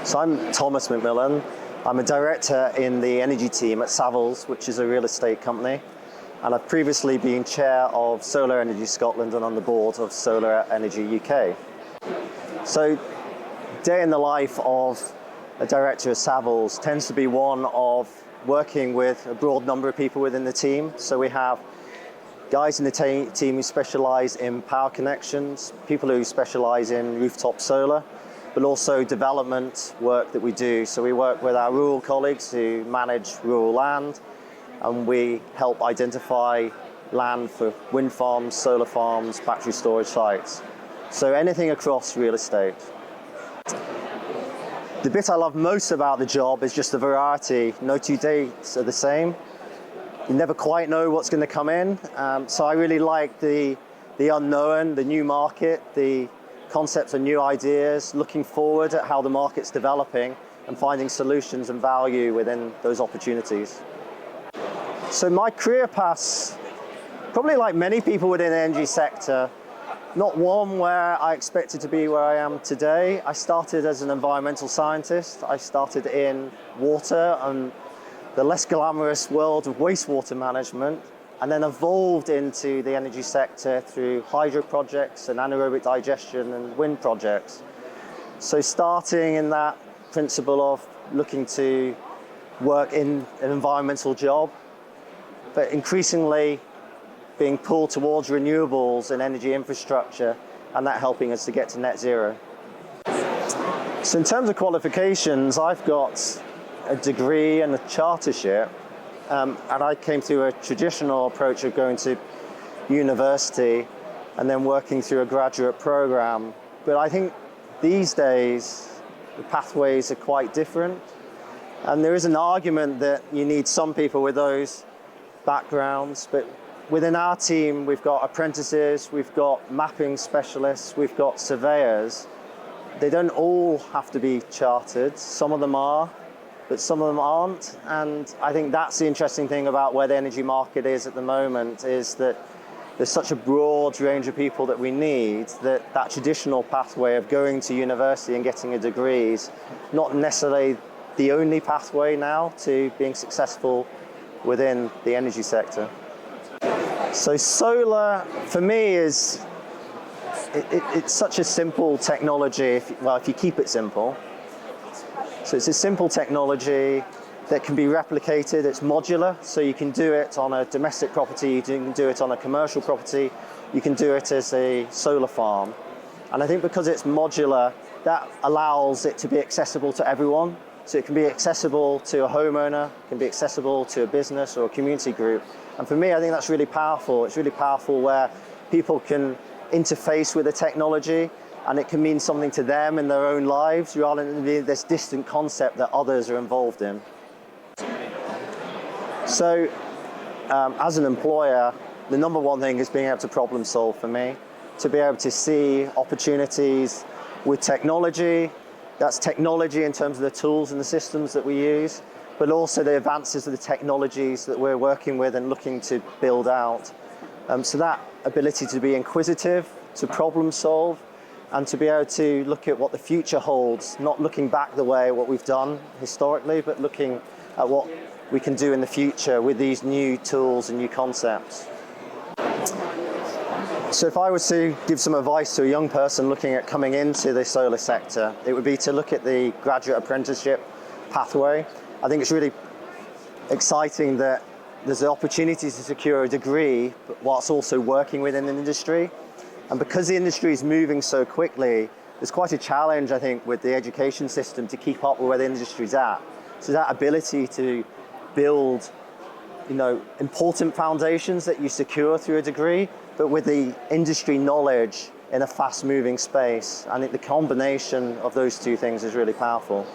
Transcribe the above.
So I'm Thomas McMillan. I'm a director in the energy team at Savills, which is a real estate company. And I've previously been chair of Solar Energy Scotland and on the board of Solar Energy UK. So day in the life of a director at Savills tends to be one of working with a broad number of people within the team. So we have guys in the team who specialize in power connections, people who specialize in rooftop solar, but also development work that we do. So we work with our rural colleagues who manage rural land, and we help identify land for wind farms, solar farms, battery storage sites. So anything across real estate. The bit I love most about the job is just the variety. No two days are the same. You never quite know what's going to come in. So I really like the unknown, the new market, the concepts and new ideas, looking forward at how the market's developing and finding solutions and value within those opportunities. So my career path, probably like many people within the energy sector, not one where I expected to be where I am today. I started as an environmental scientist. I started in water and the less glamorous world of wastewater management, and then evolved into the energy sector through hydro projects and anaerobic digestion and wind projects. So starting in that principle of looking to work in an environmental job, but increasingly being pulled towards renewables and energy infrastructure, and that helping us to get to net zero. So in terms of qualifications, I've got a degree and a chartership, and I came through a traditional approach of going to university and then working through a graduate program. But I think these days, the pathways are quite different. And there is an argument that you need some people with those backgrounds, but within our team, we've got apprentices, we've got mapping specialists, we've got surveyors. They don't all have to be chartered. Some of them are, but some of them aren't. And I think that's the interesting thing about where the energy market is at the moment, is that there's such a broad range of people that we need, that traditional pathway of going to university and getting a degree is not necessarily the only pathway now to being successful within the energy sector. So solar, for me, it's such a simple technology, if you keep it simple. So it's a simple technology that can be replicated. It's modular, so you can do it on a domestic property, you can do it on a commercial property, you can do it as a solar farm. And I think because it's modular, that allows it to be accessible to everyone. So it can be accessible to a homeowner, it can be accessible to a business or a community group. And for me, I think that's really powerful. It's really powerful where people can interface with the technology, and it can mean something to them in their own lives rather than this distant concept that others are involved in. So as an employer, the number one thing is being able to problem solve for me, to be able to see opportunities with technology. That's technology in terms of the tools and the systems that we use, but also the advances of the technologies that we're working with and looking to build out. So that ability to be inquisitive, to problem solve, and to be able to look at what the future holds, not looking back the way what we've done historically, but looking at what we can do in the future with these new tools and new concepts. So if I was to give some advice to a young person looking at coming into the solar sector, it would be to look at the graduate apprenticeship pathway. I think it's really exciting that there's the opportunity to secure a degree whilst also working within an industry. And because the industry is moving so quickly, there's quite a challenge, I think, with the education system to keep up with where the industry's at. So that ability to build, important foundations that you secure through a degree, but with the industry knowledge in a fast-moving space. I think the combination of those two things is really powerful.